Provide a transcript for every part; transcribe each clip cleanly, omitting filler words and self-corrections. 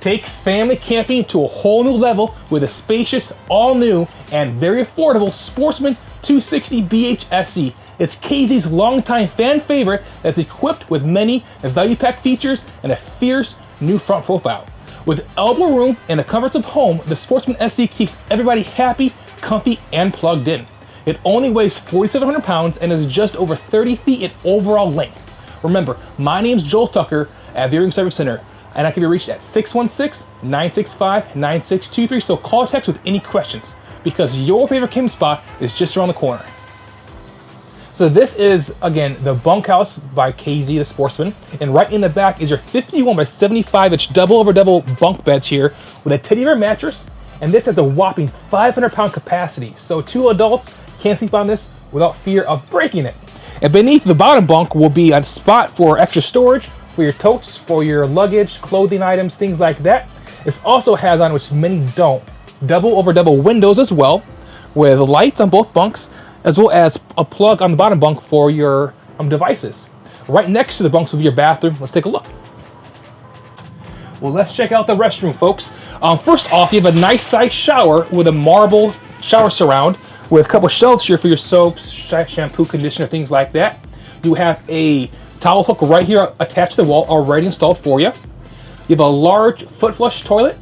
Take family camping to a whole new level with a spacious, all-new, and very affordable Sportsmen 260BHSE. It's KZ's longtime fan favorite that's equipped with many value-packed features and a fierce new front profile. With elbow room and the comforts of home, the Sportsmen SE keeps everybody happy, comfy, and plugged in. It only weighs 4,700 pounds and is just over 30 feet in overall length. Remember, my name's Joel Tucker at Veurink Service Center, and I can be reached at 616-965-9623, so call or text with any questions, because your favorite camping spot is just around the corner. So this is, again, the bunkhouse by KZ the Sportsman, and right in the back is your 51 by 75 inch double over double bunk beds here with a teddy bear mattress, and this has a whopping 500-pound capacity, so 2 adults can sleep on this without fear of breaking it. And beneath the bottom bunk will be a spot for extra storage, for your totes, for your luggage, clothing items, things like that. This also has on, which many don't, double over double windows as well, with lights on both bunks, as well as a plug on the bottom bunk for your devices. Right next to the bunks will be your bathroom. Let's take a look. Well, let's check out the restroom, folks. First off, you have a nice size shower with a marble shower surround with a couple shelves here for your soaps, shampoo, conditioner, things like that. You have a towel hook right here attached to the wall, already installed for you. You have a large foot flush toilet,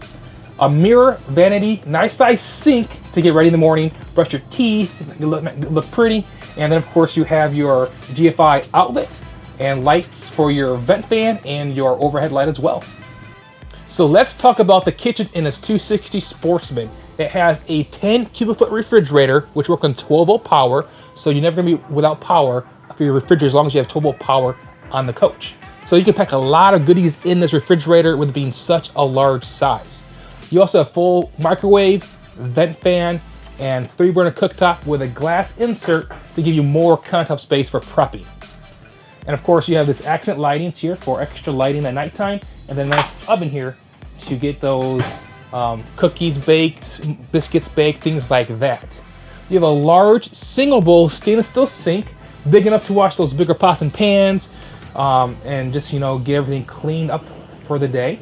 a mirror, vanity, nice size sink to get ready in the morning, brush your teeth, look pretty, and then of course you have your GFI outlet and lights for your vent fan and your overhead light as well. So let's talk about the kitchen in this 260 Sportsman. It has a 10 cubic foot refrigerator, which works on 12 volt power, so you're never gonna be without power for your refrigerator as long as you have 12 volt power on the coach. So you can pack a lot of goodies in this refrigerator with it being such a large size. You also have full microwave, vent fan, and 3-burner cooktop with a glass insert to give you more countertop space for prepping. And of course you have this accent lighting here for extra lighting at nighttime, and then a nice oven here to get those cookies baked, biscuits baked, things like that. You have a large single bowl stainless steel sink, big enough to wash those bigger pots and pans, and just, you know, get everything cleaned up for the day.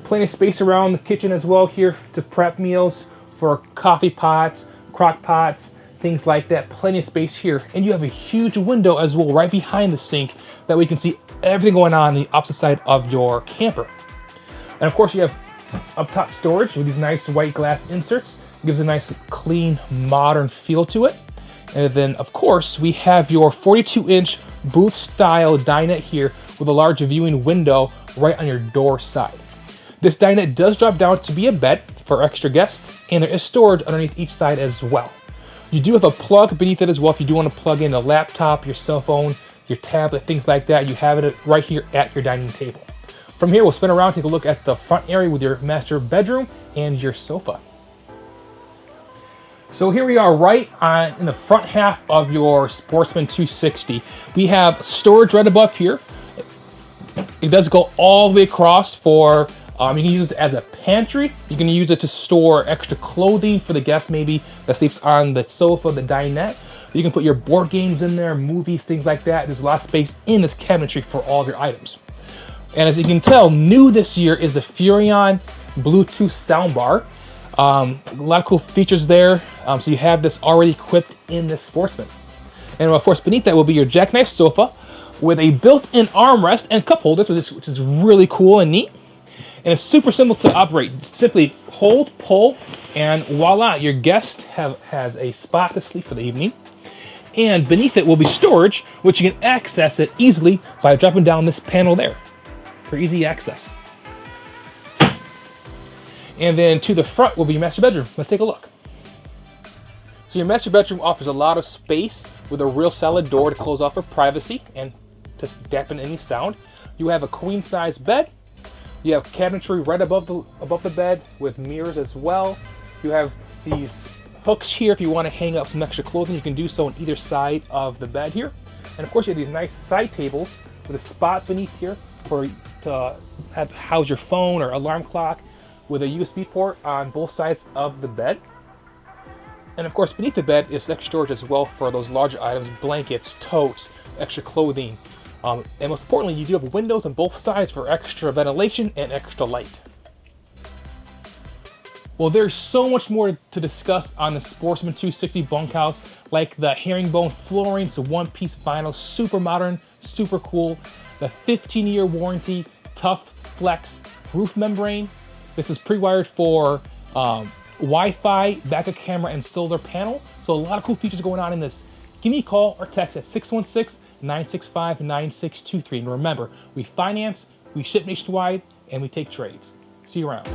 Plenty of space around the kitchen as well here to prep meals for coffee pots, crock pots, things like that. Plenty of space here. And you have a huge window as well right behind the sink that we can see everything going on the opposite side of your camper. And of course you have up top storage with these nice white glass inserts. It gives a nice clean modern feel to it. And then of course we have your 42-inch booth style dinette here with a large viewing window right on your door side. This dinette does drop down to be a bed for extra guests, and there is storage underneath each side as well. You do have a plug beneath it as well if you do want to plug in a laptop, your cell phone, your tablet, things like that. You have it right here at your dining table. From here, we'll spin around, take a look at the front area with your master bedroom and your sofa. So here we are right in the front half of your Sportsman 260. We have storage right above here. It does go all the way across for, you can use this as a pantry. You can use it to store extra clothing for the guest maybe that sleeps on the sofa, the dinette. You can put your board games in there, movies, things like that. There's a lot of space in this cabinetry for all of your items. And as you can tell, new this year is the Veurink Bluetooth soundbar. A lot of cool features there. So you have this already equipped in this Sportsman. And of course, beneath that will be your Jackknife Sofa with a built-in armrest and cup holders, which is really cool and neat. And it's super simple to operate. Simply hold, pull, and voila, your guest has a spot to sleep for the evening. And beneath it will be storage, which you can access it easily by dropping down this panel there for easy access. And then to the front will be your master bedroom. Let's take a look. So your master bedroom offers a lot of space with a real solid door to close off for privacy and to dampen any sound. You have a queen size bed. You have cabinetry right above the bed with mirrors as well. You have these hooks here if you want to hang up some extra clothing. You can do so on either side of the bed here. And of course you have these nice side tables with a spot beneath here to house your phone or alarm clock, with a USB port on both sides of the bed. And of course beneath the bed is extra storage as well for those larger items, blankets, totes, extra clothing. And most importantly, you do have windows on both sides for extra ventilation and extra light. Well, there's so much more to discuss on the Sportsmen 260 bunkhouse, like the herringbone flooring, it's a one-piece vinyl, super modern, super cool. The 15-year warranty, tough flex roof membrane. This is pre-wired for Wi-Fi, backup camera, and solar panel. So a lot of cool features going on in this. Give me a call or text at 616-965-9623. And remember, we finance, we ship nationwide, and we take trades. See you around.